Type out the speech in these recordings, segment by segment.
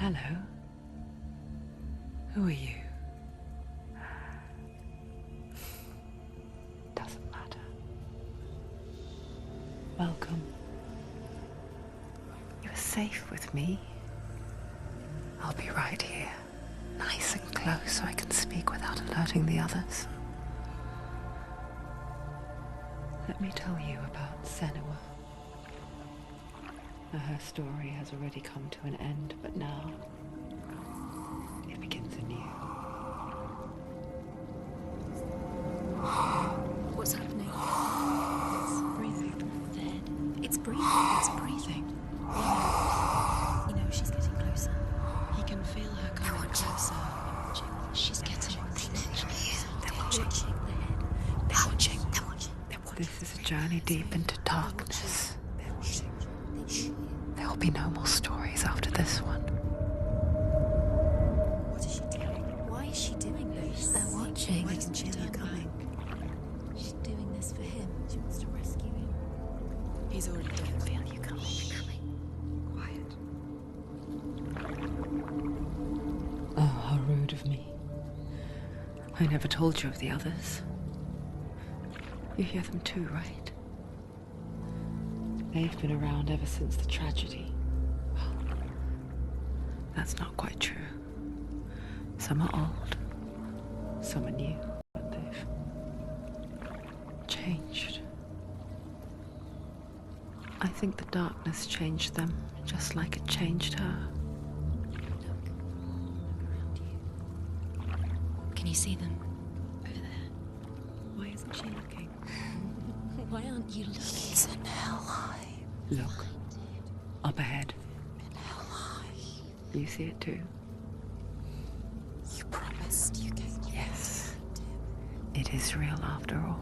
Hello. Who are you? Doesn't matter. Welcome. You're safe with me. I'll be right here, nice and close so I can speak without alerting the others. Let me tell you about Senua. Her story has already come to an end, but now it begins anew. What's happening? It's breathing. Dead. It's breathing. It's breathing. She's getting closer. He can feel her coming closer. She's getting closer. They're watching. They're watching. They're watching. This is a journey deep into darkness. They're watching. There will be no more stories after this one. What is she doing? Why is she doing this? They're watching. Why doesn't she turn coming? She's doing this for him. She wants to rescue him. He's already dead. Feel you coming. Quiet. Oh, how rude of me. I never told you of the others. You hear them too, right? They've been around ever since the tragedy. Well, that's not quite true. Some are old, some are new, but they've changed. I think the darkness changed them, just like it changed her. Look around you. Can you see them? Over there. Why isn't she looking? Why aren't you looking? He's in hell high. Look, up ahead. In hell high. You see it too? You promised you gave me. Yes. It is real after all.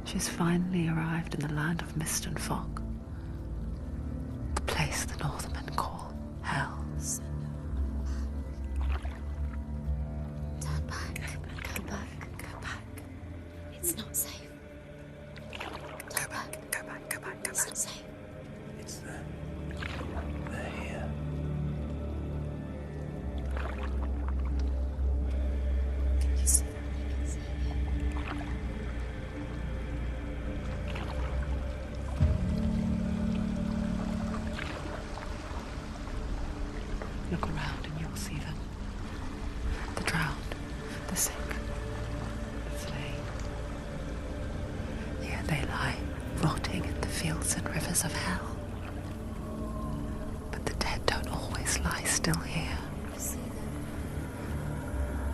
She's finally arrived in the land of mist and fog. The place the Northmen call Hell. Turn back. Go back. Go back. It's not safe. Go back. Go back. Go back. Go It's back. not safe. It's there. They're here. Can you see them? Look around and you'll see them. The drowned, the sick, the slain. Here they lie, rotting in the fields and rivers of hell. But the dead don't always lie still here. You see them?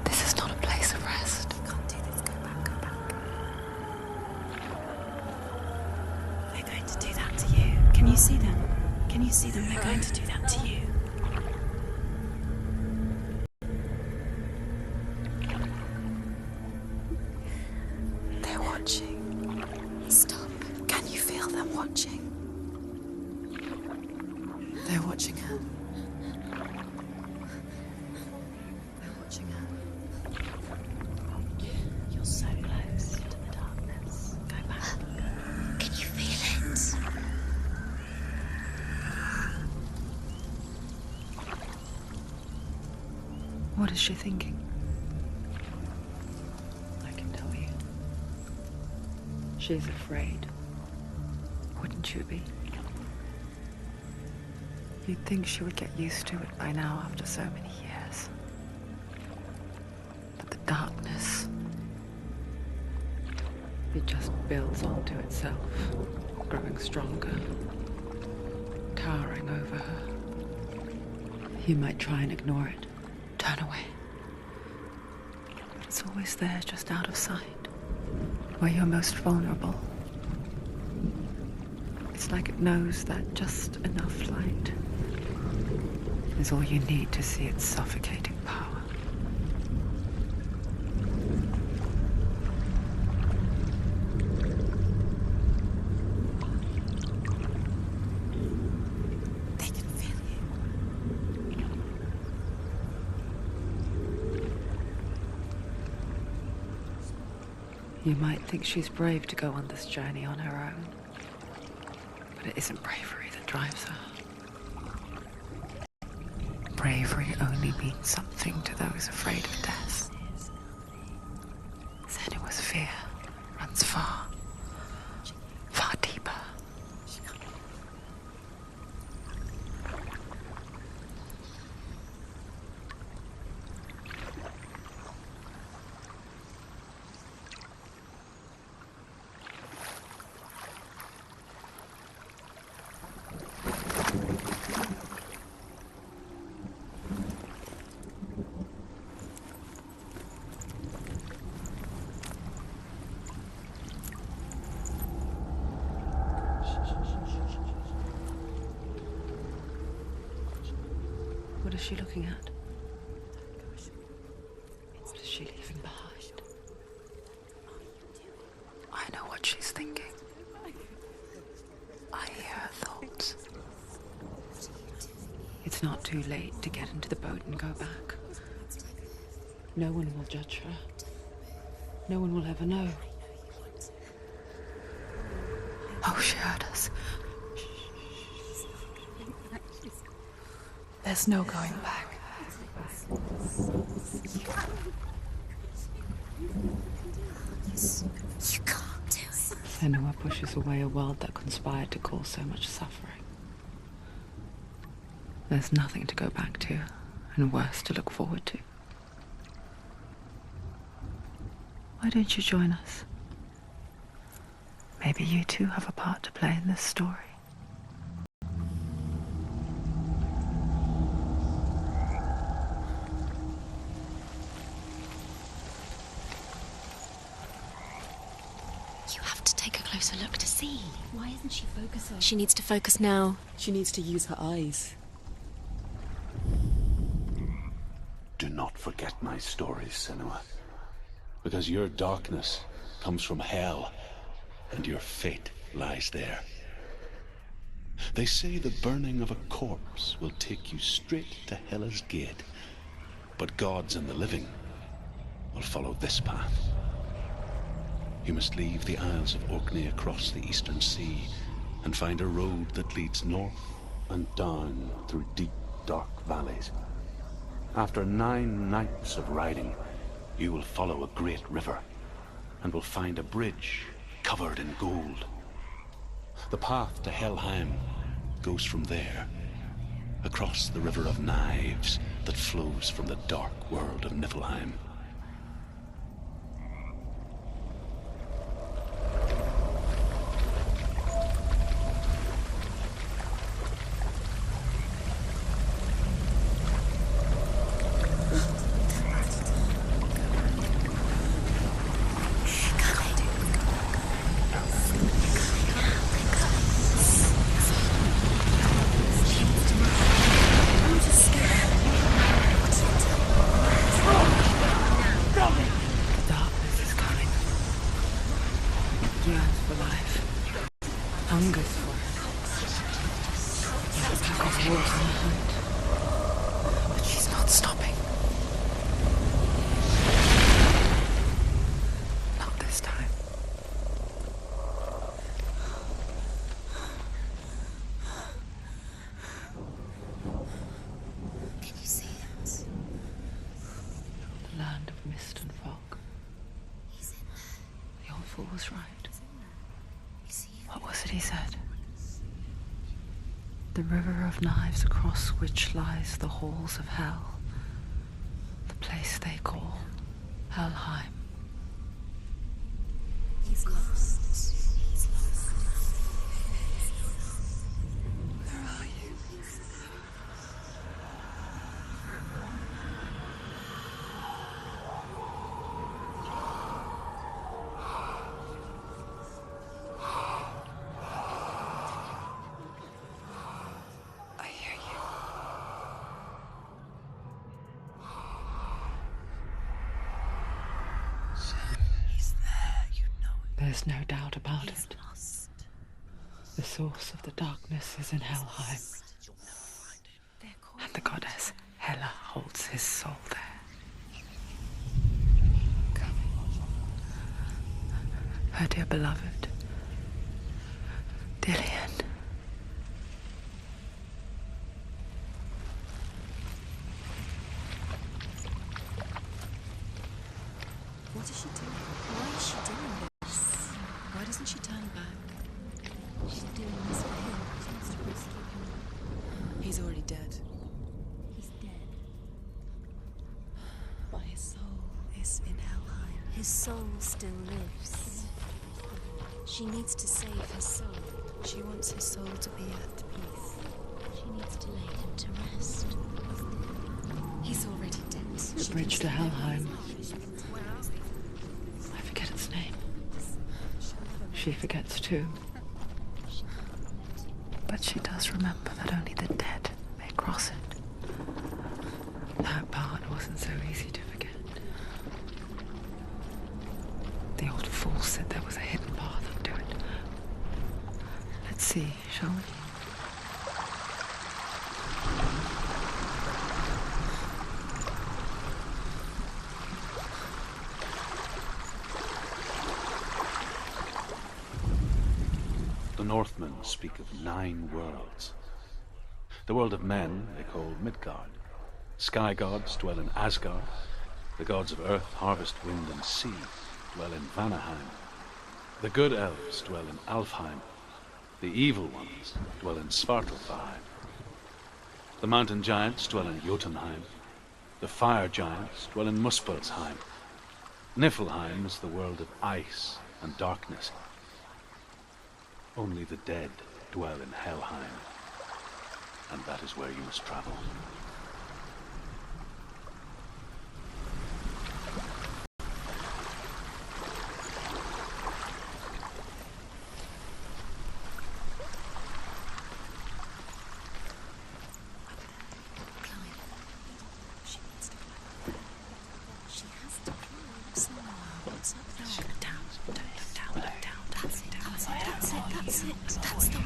This is not a place of rest. You can't do this. Go back. Go back. They're going to do that to you. Can you see them? Can you see them? They're going to do that to you. They're watching. Stop. Can you feel them watching? They're watching her. They're watching her. You're so close to the darkness. Go back. Can you feel it? What is she thinking? I can tell you. She's afraid. Wouldn't you be? You'd think she would get used to it by now after so many years. But the darkness, it just builds onto itself, growing stronger, towering over her. You might try and ignore it, turn away. But it's always there, just out of sight, where you're most vulnerable. It's like it knows that just enough light is all you need to see its suffocating power. They can feel you. You might think she's brave to go on this journey on her own, but it isn't bravery that drives her. bravery only means something to those afraid of death. Senua's fear runs far, far deeper. What is she looking at? What is she leaving behind? I know what she's thinking. I hear her thoughts. It's not too late to get into the boat and go back. No one will judge her. No one will ever know. Oh, she heard us. There's no going back. You can't do it. Senua pushes away a world that conspired to cause so much suffering. There's nothing to go back to, and worse to look forward to. Why don't you join us? Maybe you too have a part to play in this story. You have to take a closer look to see. Why isn't she focusing? She needs to focus now. She needs to use her eyes. Do not forget my stories, Senua. Because your darkness comes from hell, and your fate lies there. They say the burning of a corpse will take you straight to Hela's gate, but gods and the living will follow this path. You must leave the Isles of Orkney across the eastern sea and find a road that leads north and down through deep, dark valleys. After 9 nights of riding, you will follow a great river and will find a bridge covered in gold. The path to Helheim goes from there, across the River of Knives that flows from the dark world of Niflheim. But she's not stopping. Not this time. Can you see it? The land of mist and fog. He's in there. The old fool was right. You see it? What was it he said? The river of knives across which lies the halls of hell. The place they call Helheim. He's lost. He's lost. Where are you? I hear you. He's there, you know it. There's no doubt about He's it. lost. The source of the darkness is in Helheim, and the goddess Hela holds his soul there. Her dear beloved, Dillian. Doesn't she turn back? She's doing this for him. She wants to rescue him. He's already dead. He's dead. But his soul is in Helheim. His soul still lives. She needs to save his soul. She wants his soul to be at peace. She needs to lay him to rest. He's already dead. The bridge to Helheim. I forget its name. She forgets too. But she does remember that only the dead may cross it. That part wasn't so easy to forget. The old fool said there was a hidden path up to it. Let's see, shall we? The Northmen speak of 9 worlds. The world of men they call Midgard. Sky gods dwell in Asgard. The gods of earth, harvest, wind, and sea dwell in Vanaheim. The good elves dwell in Alfheim. The evil ones dwell in Svartalfheim. The mountain giants dwell in Jotunheim. The fire giants dwell in Muspelheim. Niflheim is the world of ice and darkness. Only the dead dwell in Helheim, and that is where you must travel. She has to climb somewhere. What's up there? Look down. Look down. That's it. That's it. That's the way.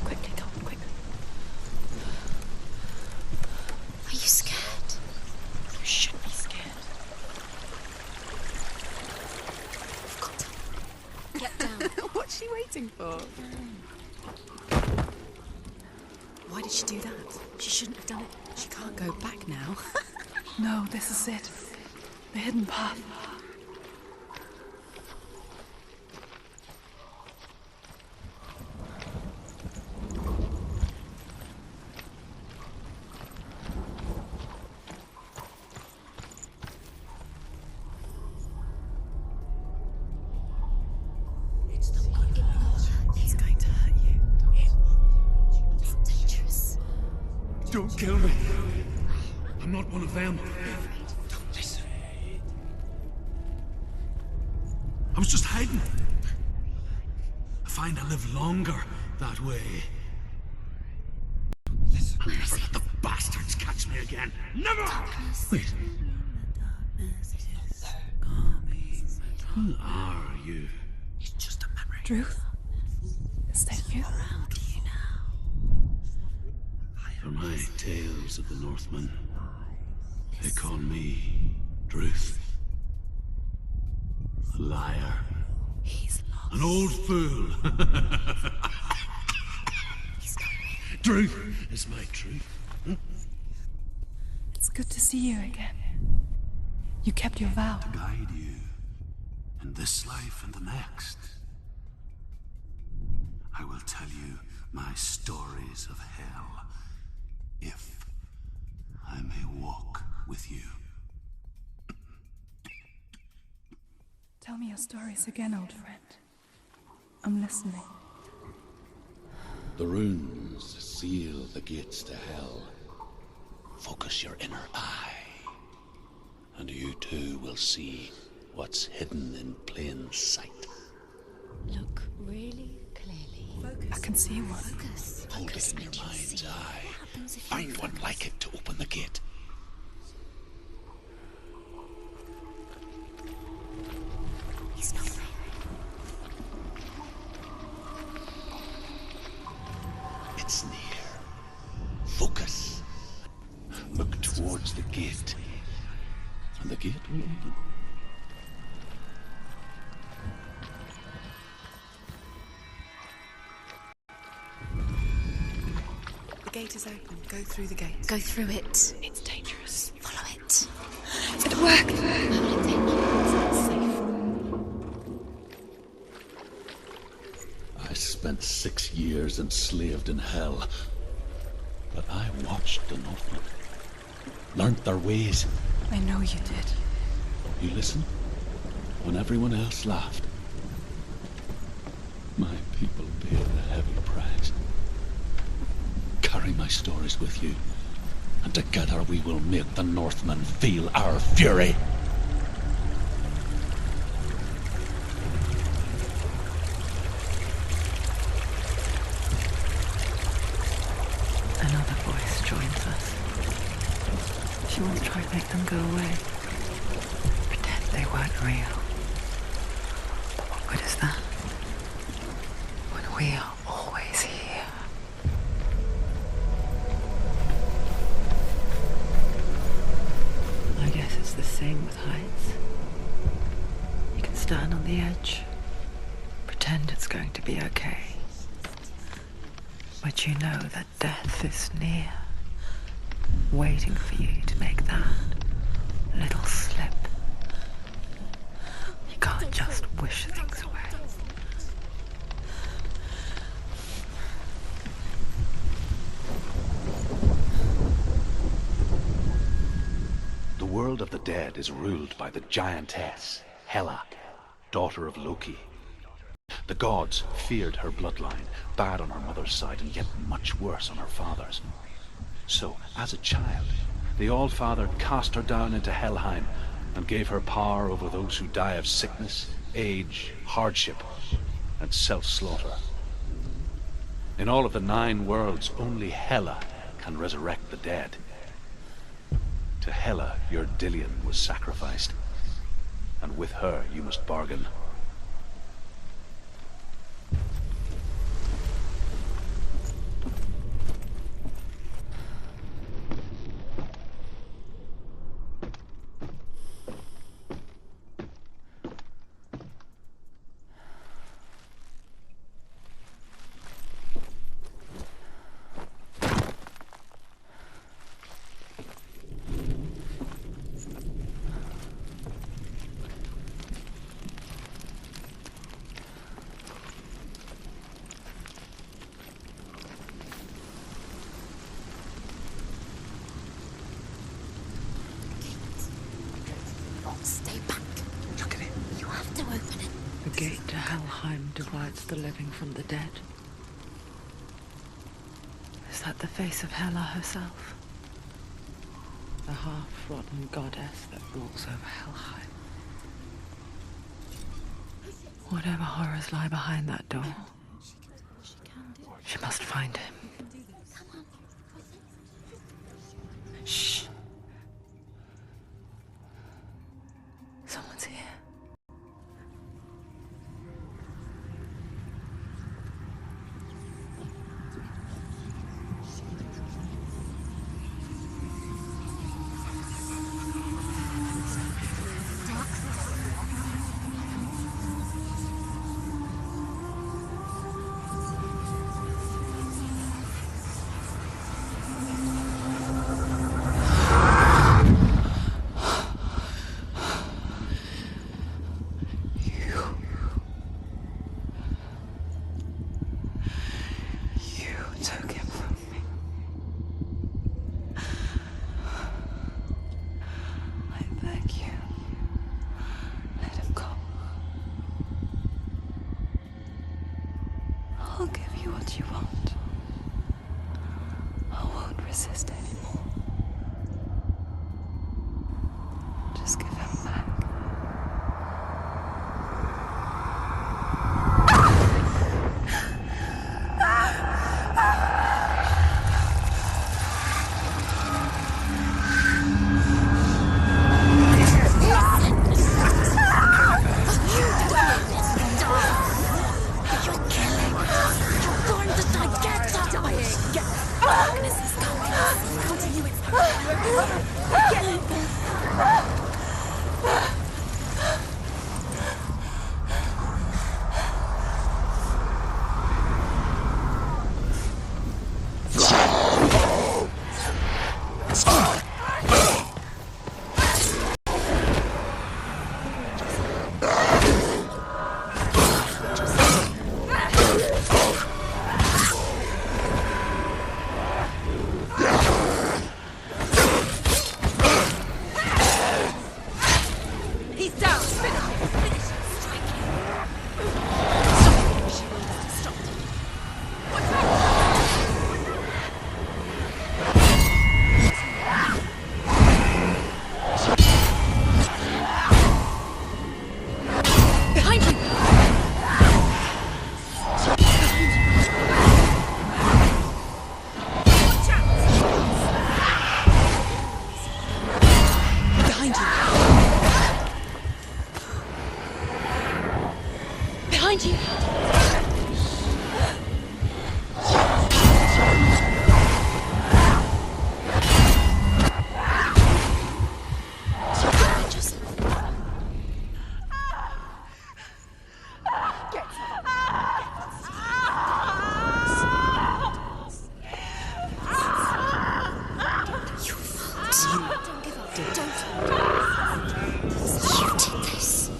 Quickly, Tom, quickly. Are you scared? You should be scared. We've got to Get down. What's she waiting for? Why did she do that? She shouldn't have done it. She can't go back now. No, this is it. The hidden path. It's going to hurt you. It's dangerous. Don't kill me. I'm not one of them. Don't listen. I was just hiding. I find I live longer that way. I'll never let the bastards catch me again. Never! Wait. Who are you? It's just a memory. Druth? Is that you? For my tales of the Northmen, they call me Druth. A liar. He's lost. An old fool. Druth is my truth. It's good to see you again. You kept your vow. Guide you in this life and the next. I will tell you my stories of hell, if I may walk with you. Tell me your stories again, old friend. I'm listening. The runes seal the gates to hell. Focus your inner eye, and you too will see what's hidden in plain sight. Look really clearly. I can see one. Focus. Hold Focus it in your and you'll mind's see eye. what happens if you Find one focus. like it to open the gate. He's not there. It's near. Focus. Look towards the gate, and the gate will open. gate is open. Go through the gate. Go through it. It's dangerous. Follow it. It worked. Where will it take you? It's safe. I spent 6 years enslaved in hell. But I watched the Northmen. Learnt their ways. I know you did. You listen when everyone else laughed. My people paid a heavy price. Carry my stories with you, and together we will make the Northmen feel our fury. Another voice joins us. She wants to try to make them go away. Pretend they weren't real. But what good is that? When we are always here. I guess it's the same with heights. You can stand on the edge, pretend it's going to be okay. But you know that death is near, waiting for you to make that little slip. You can't just wish things away. The world of the dead is ruled by the giantess, Hela, daughter of Loki. The gods feared her bloodline, bad on her mother's side and yet much worse on her father's. So, as a child, the Allfather cast her down into Helheim and gave her power over those who die of sickness, age, hardship, and self-slaughter. In all of the 9 worlds, only Hela can resurrect the dead. To Hela, your Dillion was sacrificed, and with her you must bargain. Stay back. Look at it. You have to open it. The gate to Helheim divides the living from the dead. Is that the face of Hela herself? The half-rotten goddess that rules over Helheim. Whatever horrors lie behind that door, she must find him. Shh. Someone's here. Took him from me. I beg you, let him go. I'll give you what you want. I won't resist anymore. Just give him back. Darkness is coming. Behind you! Don't give up. Don't. You did this.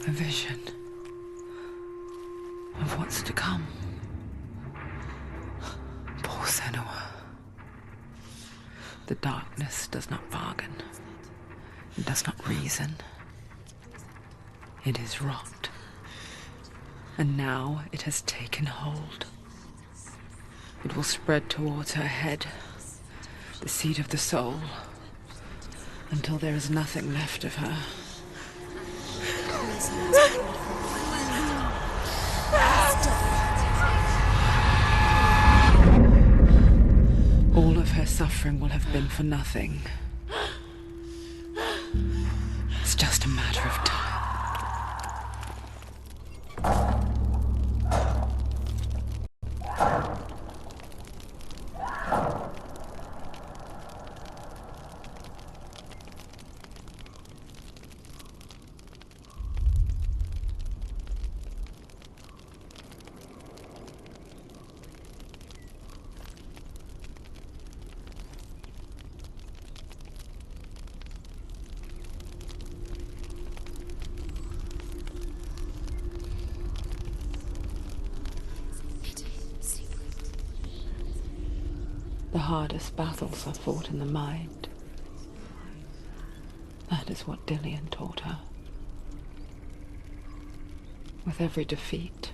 A vision of what's to come. Poor Senua. The darkness does not bargain. It does not reason. It is rot. And now it has taken hold. It will spread towards her head, the seat of the soul, until there is nothing left of her. All of her suffering will have been for nothing. It's just a matter of time. The hardest battles are fought in the mind. That is what Dillian taught her. With every defeat,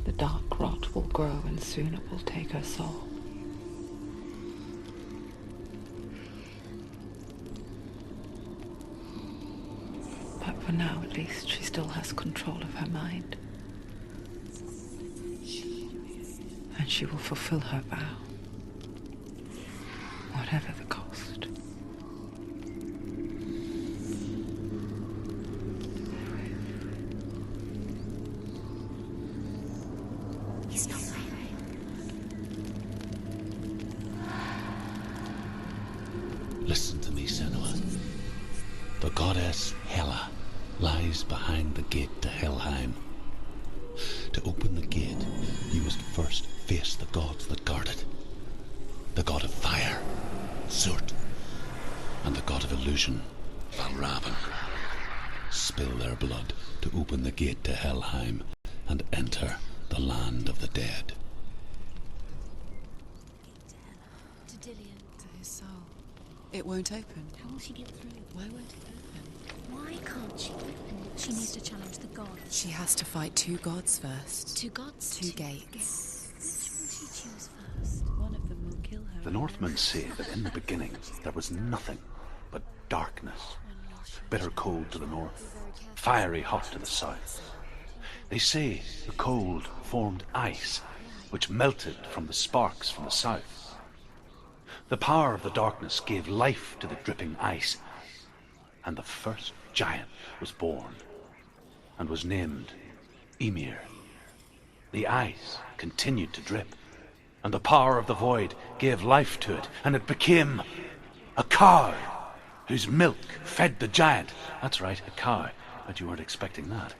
the dark rot will grow and soon it will take her soul. But for now, at least, she still has control of her mind. And she will fulfill her vow. Whatever the cost. He's not there. Listen to me, Senua. The goddess Hela lies behind the gate to Helheim. To open the gate, you must first face the gods that guard it. The god of fire, Zurt, and the god of illusion, Valravn. Spill their blood to open the gate to Helheim and enter the land of the dead. To Dillian. To his soul. It won't open. How will she get through? Why won't it open? Why can't she open it? She needs to challenge the gods. She has to fight two gods first. Two gods? Two gates. Which will she choose first? One of them will kill her. The Northmen say that in the beginning there was nothing but darkness. Bitter cold to the north, fiery hot to the south. They say the cold formed ice, which melted from the sparks from the south. The power of the darkness gave life to the dripping ice, and the first giant was born, and was named Ymir. The ice continued to drip, and the power of the void gave life to it, and it became a cow, whose milk fed the giant. That's right, a cow. But you weren't expecting that.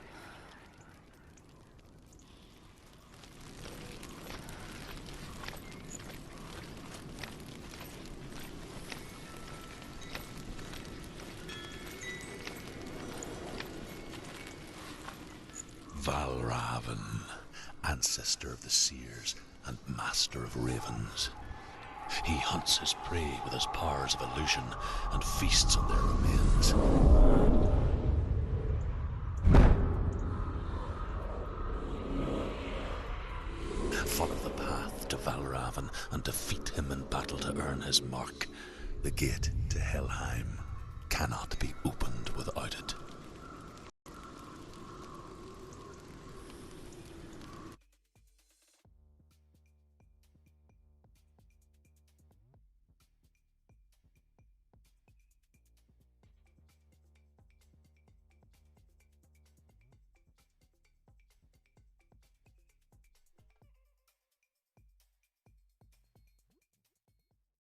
Valravn, ancestor of the seers and master of ravens. He hunts his prey with his powers of illusion and feasts on their remains. Follow the path to Valravan and defeat him in battle to earn his mark. The gate to Helheim cannot be